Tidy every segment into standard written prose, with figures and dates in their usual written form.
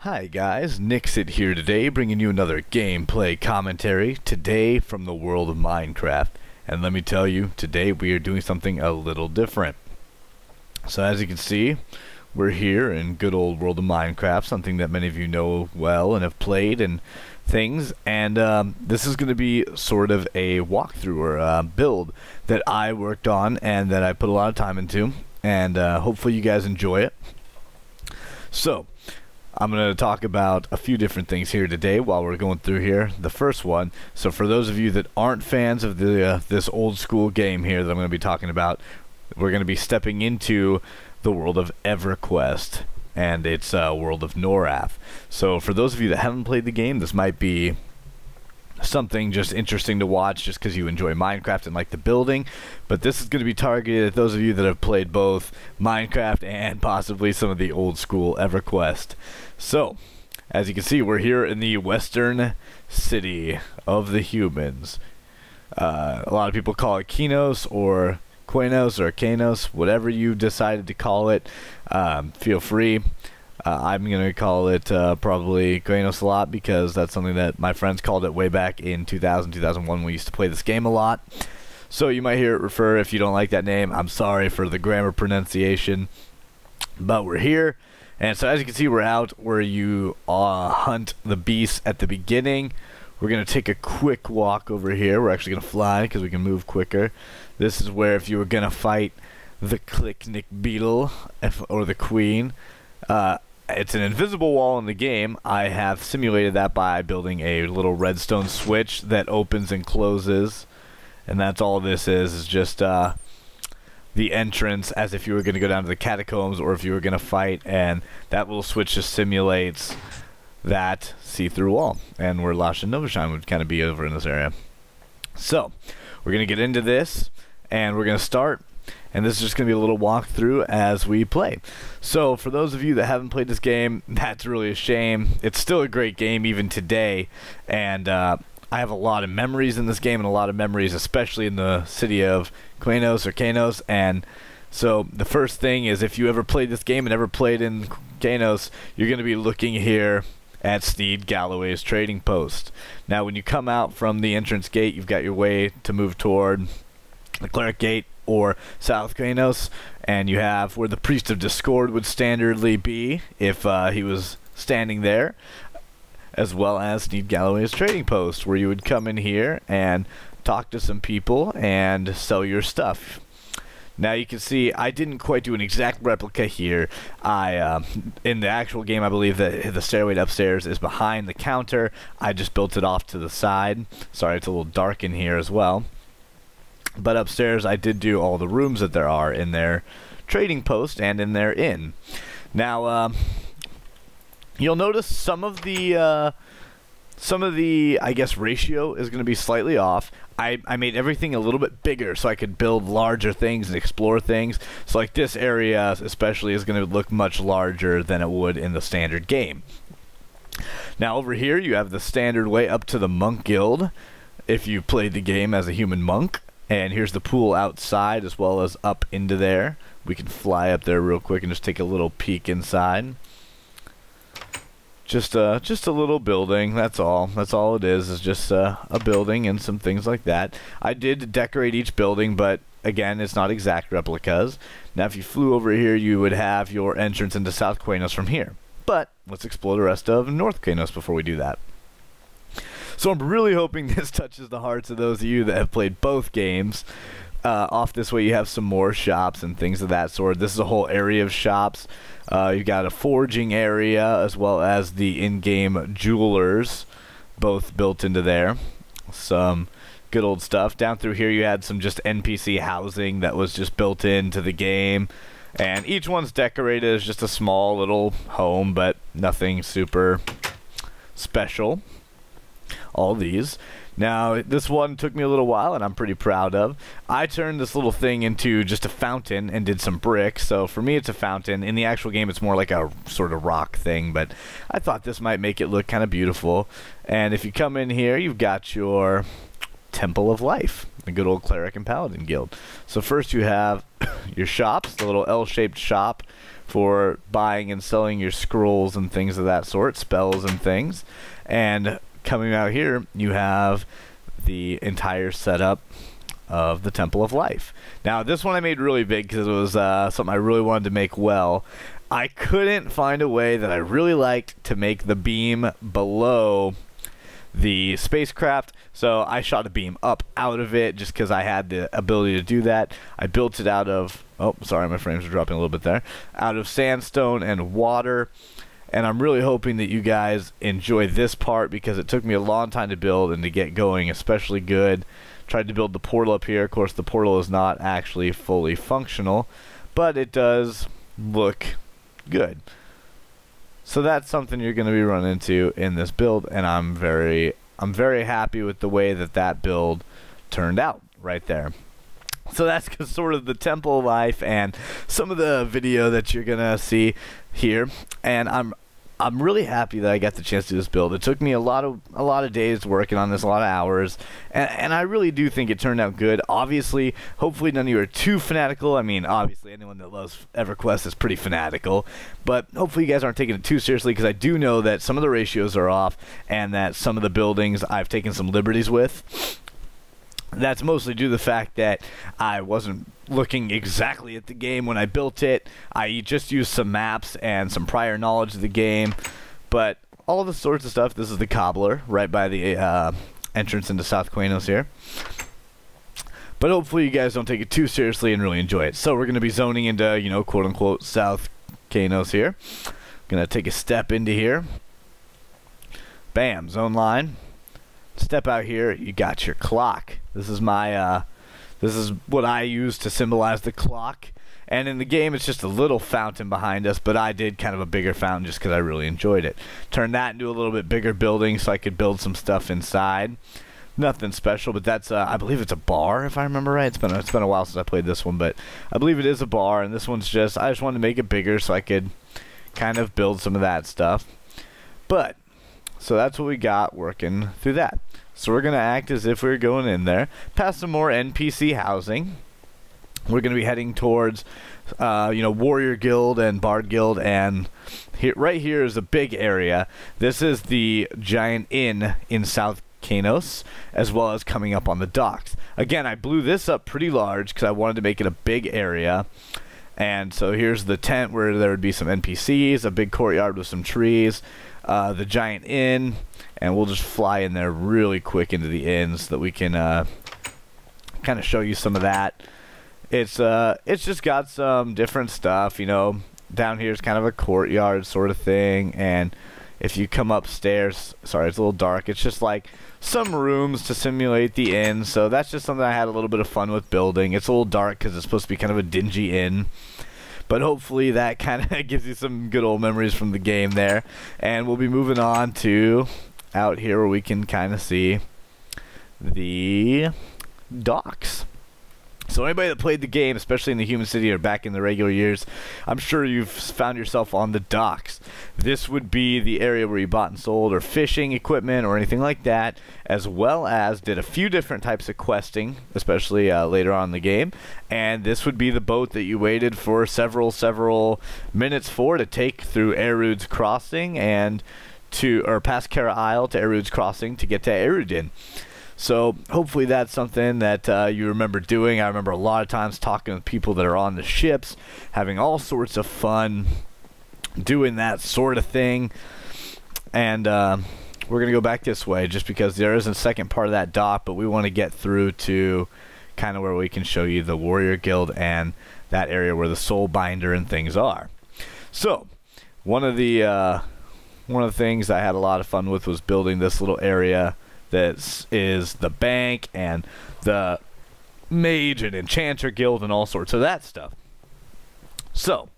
Hi guys, NiXiT here today, bringing you another gameplay commentary, today from the world of Minecraft. And let me tell you, today we are doing something a little different. So as you can see, we're here in good old world of Minecraft, something that many of you know well and have played and things. And this is going to be sort of a walkthrough or a build that I worked on and that I put a lot of time into. And hopefully you guys enjoy it. So, I'm going to talk about a few different things here today while we're going through here. The first one, so for those of you that aren't fans of the this old school game here that I'm going to be talking about, we're going to be stepping into the world of EverQuest and its world of Norath. So for those of you that haven't played the game, this might be something just interesting to watch just because you enjoy Minecraft and like the building, but this is going to be targeted at those of you that have played both Minecraft and possibly some of the old school EverQuest. So as you can see, we're here in the western city of the humans. A lot of people call it Qeynos or Qeynos, whatever you decided to call it. Feel free. I'm going to call it probably Qeynos a lot because that's something that my friends called it way back in 2000, 2001 when we used to play this game a lot. So you might hear it refer, if you don't like that name, I'm sorry for the grammar pronunciation. But we're here, and so as you can see, we're out where you hunt the beasts at the beginning. We're going to take a quick walk over here. We're actually going to fly because we can move quicker. This is where if you were going to fight the Clicknick Beetle or the Queen, it's an invisible wall in the game. I have simulated that by building a little redstone switch that opens and closes, and that's all this is just the entrance as if you were going to go down to the catacombs or if you were going to fight, and that little switch just simulates that see-through wall, and where Lash and Novashine would kind of be over in this area. So we're going to get into this, and we're going to start. And this is just going to be a little walkthrough as we play. So for those of you that haven't played this game, that's really a shame. It's still a great game even today. And I have a lot of memories in this game, and a lot of memories especially in the city of Qeynos. And so the first thing is, if you ever played this game and ever played in Qeynos, you're going to be looking here at Steed Galloway's trading post. Now when you come out from the entrance gate, you've got your way to move toward the Cleric Gate or South Qeynos, and you have where the Priest of Discord would standardly be if he was standing there, as well as Steed Galloway's trading post, where you would come in here and talk to some people and sell your stuff. Now you can see I didn't quite do an exact replica here. In the actual game, I believe that the stairway to upstairs is behind the counter. I just built it off to the side. Sorry, it's a little dark in here as well. But upstairs, I did do all the rooms that there are in their trading post and in their inn. Now, you'll notice some of the I guess ratio is going to be slightly off. I made everything a little bit bigger so I could build larger things and explore things. So like this area especially is going to look much larger than it would in the standard game. Now over here you have the standard way up to the Monk Guild if you played the game as a human monk. And here's the pool outside as well as up into there. We can fly up there real quick and just take a little peek inside. Just a little building, that's all. That's all it is just a building and some things like that. I did decorate each building, but again, it's not exact replicas. Now if you flew over here, you would have your entrance into South Qeynos from here. But let's explore the rest of North Qeynos before we do that. So I'm really hoping this touches the hearts of those of you that have played both games. Off this way you have some more shops and things of that sort. This is a whole area of shops. You've got a forging area as well as the in-game jewelers, both built into there. Some good old stuff. Down through here you had some just NPC housing that was just built into the game. And each one's decorated as just a small little home, but nothing super special. All these. Now this one took me a little while and I'm pretty proud of. I turned this little thing into just a fountain and did some bricks, so for me it's a fountain. In the actual game it's more like a sort of rock thing, but I thought this might make it look kind of beautiful. And if you come in here, you've got your Temple of Life, the good old Cleric and Paladin Guild. So first you have your shops, the little L-shaped shop for buying and selling your scrolls and things of that sort, spells and things. And coming out here, you have the entire setup of the Temple of Life. Now, this one I made really big because it was something I really wanted to make well. I couldn't find a way that I really liked to make the beam below the spacecraft, so I shot a beam up out of it just because I had the ability to do that. I built it out of, oh, sorry, my frames are dropping a little bit there, out of sandstone and water. And I'm really hoping that you guys enjoy this part because it took me a long time to build and to get going especially good. Tried to build the portal up here. Of course, the portal is not actually fully functional, but it does look good. So that's something you're going to be running into in this build, and I'm very happy with the way that that build turned out right there. So that's sort of the Temple of Life and some of the video that you're going to see here, and I'm really happy that I got the chance to do this build. It took me a lot of days working on this, a lot of hours, and I really do think it turned out good. Obviously, hopefully none of you are too fanatical. I mean, obviously anyone that loves EverQuest is pretty fanatical, but hopefully you guys aren't taking it too seriously because I do know that some of the ratios are off and that some of the buildings I've taken some liberties with. That's mostly due to the fact that I wasn't looking exactly at the game when I built it. I just used some maps and some prior knowledge of the game. But all of the sorts of stuff, this is the cobbler right by the entrance into South Qeynos here. But hopefully you guys don't take it too seriously and really enjoy it. So we're going to be zoning into, you know, quote-unquote South Qeynos here. Going to take a step into here. Bam, zone line. Step out here, you got your clock. This is my this is what I use to symbolize the clock. And in the game, it's just a little fountain behind us, but I did kind of a bigger fountain just because I really enjoyed it. Turned that into a little bit bigger building so I could build some stuff inside. Nothing special, but that's I believe it's a bar if I remember right. It's been a while since I played this one, but I believe it is a bar. And this one's just I just wanted to make it bigger so I could kind of build some of that stuff. But so that's what we got working through that. So we're going to act as if we were going in there, past some more NPC housing. We're going to be heading towards, you know, Warrior Guild and Bard Guild, and here, right here is a big area. This is the giant inn in South Qeynos, as well as coming up on the docks. Again, I blew this up pretty large because I wanted to make it a big area. And so here's the tent where there would be some NPCs, a big courtyard with some trees, the giant inn, and we'll just fly in there really quick into the inn so that we can kind of show you some of that. It's just got some different stuff, you know. Down here is kind of a courtyard sort of thing, and if you come upstairs, sorry, it's a little dark, it's just like some rooms to simulate the inn. So that's just something I had a little bit of fun with building. It's a little dark because it's supposed to be kind of a dingy inn, but hopefully that kind of gives you some good old memories from the game there. And we'll be moving on to out here where we can kind of see the docks. So anybody that played the game, especially in the Human City or back in the regular years, I'm sure you've found yourself on the docks. This would be the area where you bought and sold or fishing equipment or anything like that, as well as did a few different types of questing, especially later on in the game. And this would be the boat that you waited for several minutes for to take through Erud's Crossing and or past Kara Isle to Erud's Crossing to get to Erudin. So hopefully that's something that you remember doing. I remember a lot of times talking with people that are on the ships, having all sorts of fun doing that sort of thing. And we're going to go back this way just because there is a second part of that dock, but we want to get through to kind of where we can show you the Warrior Guild and that area where the Soul Binder and things are. So one of the things I had a lot of fun with was building this little area. This is the bank and the mage and enchanter guild and all sorts of that stuff. So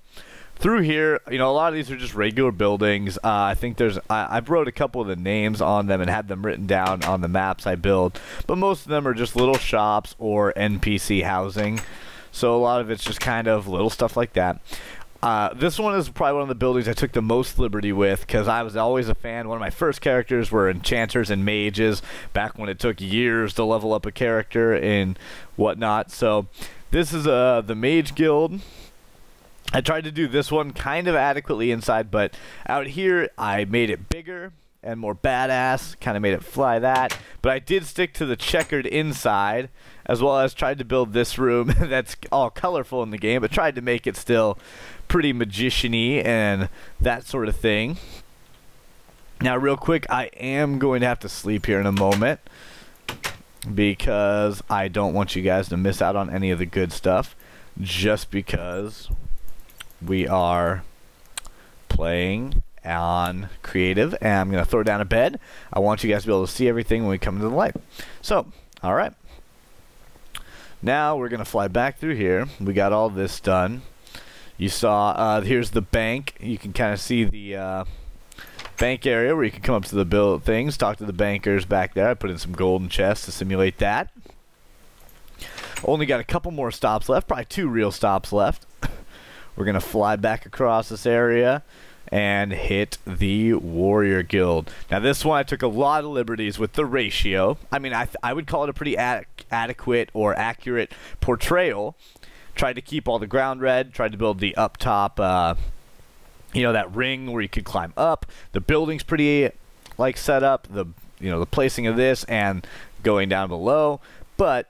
through here, you know, a lot of these are just regular buildings. I think I wrote a couple of the names on them and had them written down on the maps I build, but most of them are just little shops or NPC housing. So a lot of it's just kind of little stuff like that. This one is probably one of the buildings I took the most liberty with because I was always a fan. One of my first characters were enchanters and mages back when it took years to level up a character and whatnot. So this is the Mage Guild. I tried to do this one kind of adequately inside, but out here I made it bigger and more badass, kind of made it fly that. But I did stick to the checkered inside, as well as tried to build this room that's all colorful in the game, but tried to make it still pretty magician-y and that sort of thing. Now, real quick, I am going to have to sleep here in a moment because I don't want you guys to miss out on any of the good stuff, just because we are playing on creative and I'm going to throw down a bed. I want you guys to be able to see everything when we come into the light. So, alright. Now we're going to fly back through here. We got all this done. You saw, here's the bank. You can kind of see the bank area where you can come up to the build things, talk to the bankers back there. I put in some golden chests to simulate that. Only got a couple more stops left, probably 2 real stops left. We're going to fly back across this area and hit the Warrior Guild. Now this one I took a lot of liberties with the ratio. I mean, I would call it a pretty adequate or accurate portrayal. Tried to keep all the ground red, tried to build the up top, you know, that ring where you could climb up. The building's pretty, like, set up, the placing of this and going down below. But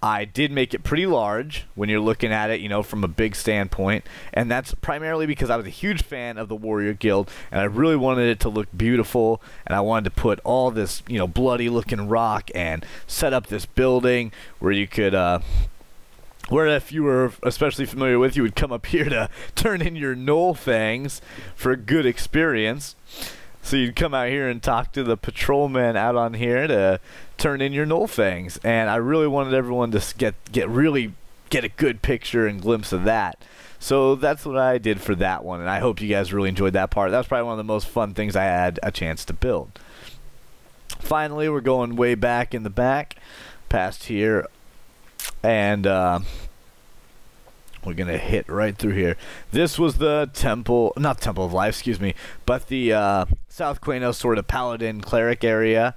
I did make it pretty large when you're looking at it, you know, from a big standpoint. And that's primarily because I was a huge fan of the Warrior Guild, and I really wanted it to look beautiful. And I wanted to put all this, you know, bloody looking rock and set up this building where you could, where if you were especially familiar with, you would come up here to turn in your Knoll Fangs for a good experience. So you'd come out here and talk to the patrolmen out on here to turn in your Knoll Fangs. And I really wanted everyone to really get a good picture and glimpse of that. So that's what I did for that one, and I hope you guys really enjoyed that part. That was probably one of the most fun things I had a chance to build. Finally, we're going way back in the back, past here. And we're going to hit right through here. This was the temple, not Temple of Life, excuse me, but the South Qeynos sort of paladin cleric area.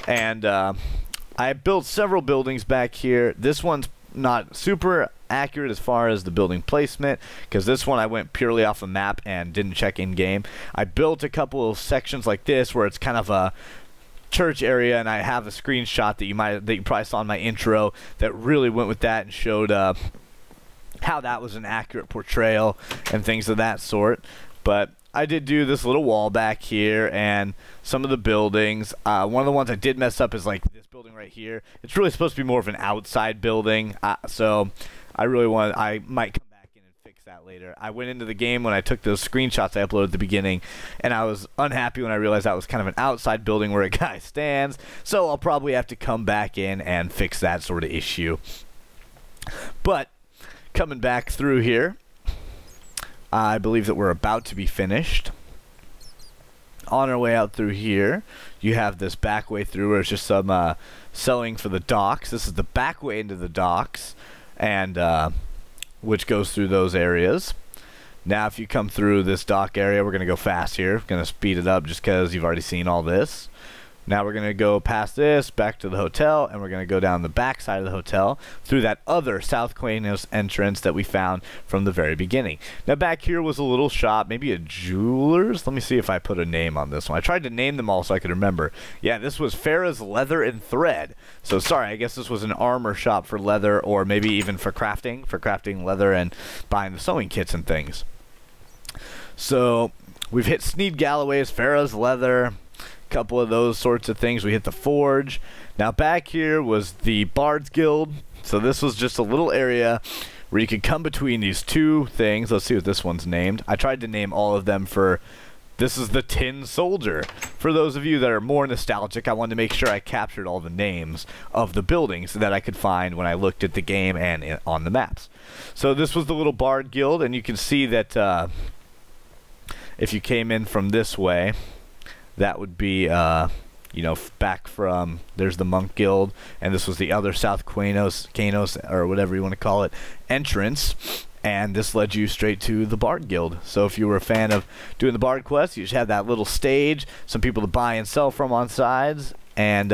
And I built several buildings back here. This one's not super accurate as far as the building placement, because this one I went purely off a map and didn't check in-game. I built a couple of sections like this where it's kind of a church area, and I have a screenshot that you probably saw in my intro that really went with that and showed how that was an accurate portrayal and things of that sort. But I did do this little wall back here and some of the buildings. One of the ones I did mess up is like this building right here. It's really supposed to be more of an outside building, so I might come back in and fix that later. I went into the game when I took those screenshots I uploaded at the beginning, and I was unhappy when I realized that was kind of an outside building where a guy stands, so I'll probably have to come back in and fix that sort of issue. But coming back through here, I believe that we're about to be finished. On our way out through here, you have this back way through where it's just some selling for the docks. This is the back way into the docks, and which goes through those areas. Now if you come through this dock area, we're going to go fast here. Going to speed it up just because you've already seen all this. Now we're going to go past this, back to the hotel, and we're going to go down the back side of the hotel through that other South Qeynos entrance that we found from the very beginning. Now back here was a little shop, maybe a jeweler's. Let me see if I put a name on this one. I tried to name them all so I could remember. Yeah, this was Farah's Leather and Thread. So sorry, I guess this was an armor shop for leather, or maybe even for crafting leather and buying the sewing kits and things. So we've hit Sneed Galloway's, Farah's Leather, couple of those sorts of things. We hit the forge. Now back here was the Bard's Guild. So this was just a little area where you could come between these two things. Let's see what this one's named. I tried to name all of them for... This is the Tin Soldier. For those of you that are more nostalgic, I wanted to make sure I captured all the names of the buildings that I could find when I looked at the game and on the maps. So this was the little Bard Guild, and you can see that if you came in from this way, that would be, you know, back from, there's the Monk Guild, and this was the other South Qeynos, or whatever you want to call it, entrance, and this led you straight to the Bard Guild. So if you were a fan of doing the Bard quest, you just have that little stage, some people to buy and sell from on sides, and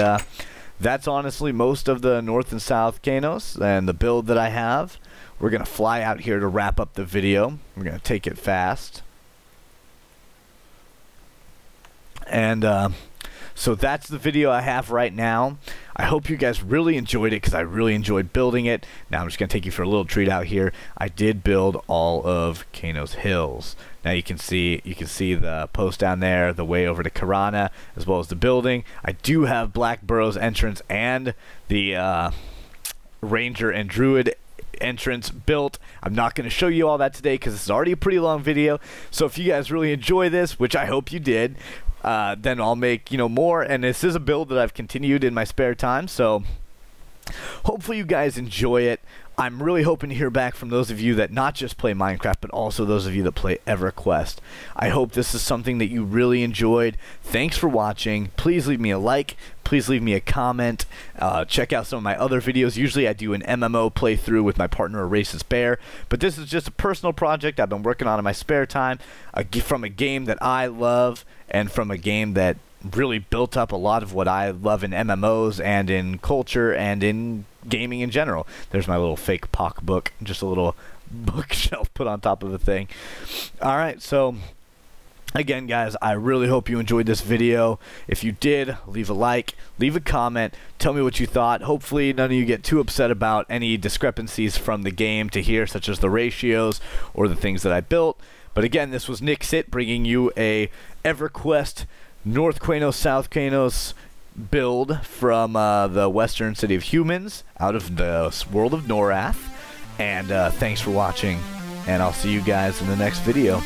that's honestly most of the North and South Qeynos and the build that I have. we're going to fly out here to wrap up the video. We're going to take it fast. And so that's the video I have right now. I hope you guys really enjoyed it because I really enjoyed building it. Now I'm just going to take you for a little treat out here. I did build all of Qeynos Hills. Now you can see the post down there, the way over to Karana, as well as the building. I do have Black Burrow's entrance and the Ranger and Druid entrance built. I'm not going to show you all that today because it's already a pretty long video. So if you guys really enjoy this, which I hope you did, then I'll make, more. And this is a build that I've continued in my spare time, so hopefully you guys enjoy it. I'm really hoping to hear back from those of you that not just play Minecraft, but also those of you that play EverQuest. I hope this is something that you really enjoyed. Thanks for watching. Please leave me a like. Please leave me a comment. Check out some of my other videos. Usually I do an MMO playthrough with my partner, a Racist Bear. But this is just a personal project I've been working on in my spare time, from a game that I love and from a game that really built up a lot of what I love in MMOs and in culture and in gaming in general. There's my little fake POC book, just a little bookshelf put on top of a thing. Alright, so again guys, I really hope you enjoyed this video. If you did, leave a like, leave a comment, tell me what you thought. Hopefully none of you get too upset about any discrepancies from the game to here, such as the ratios or the things that I built. But again, this was NiXiT bringing you a EverQuest North Qeynos, South Qeynos build from the Western City of Humans out of the world of Norath. And thanks for watching, and I'll see you guys in the next video.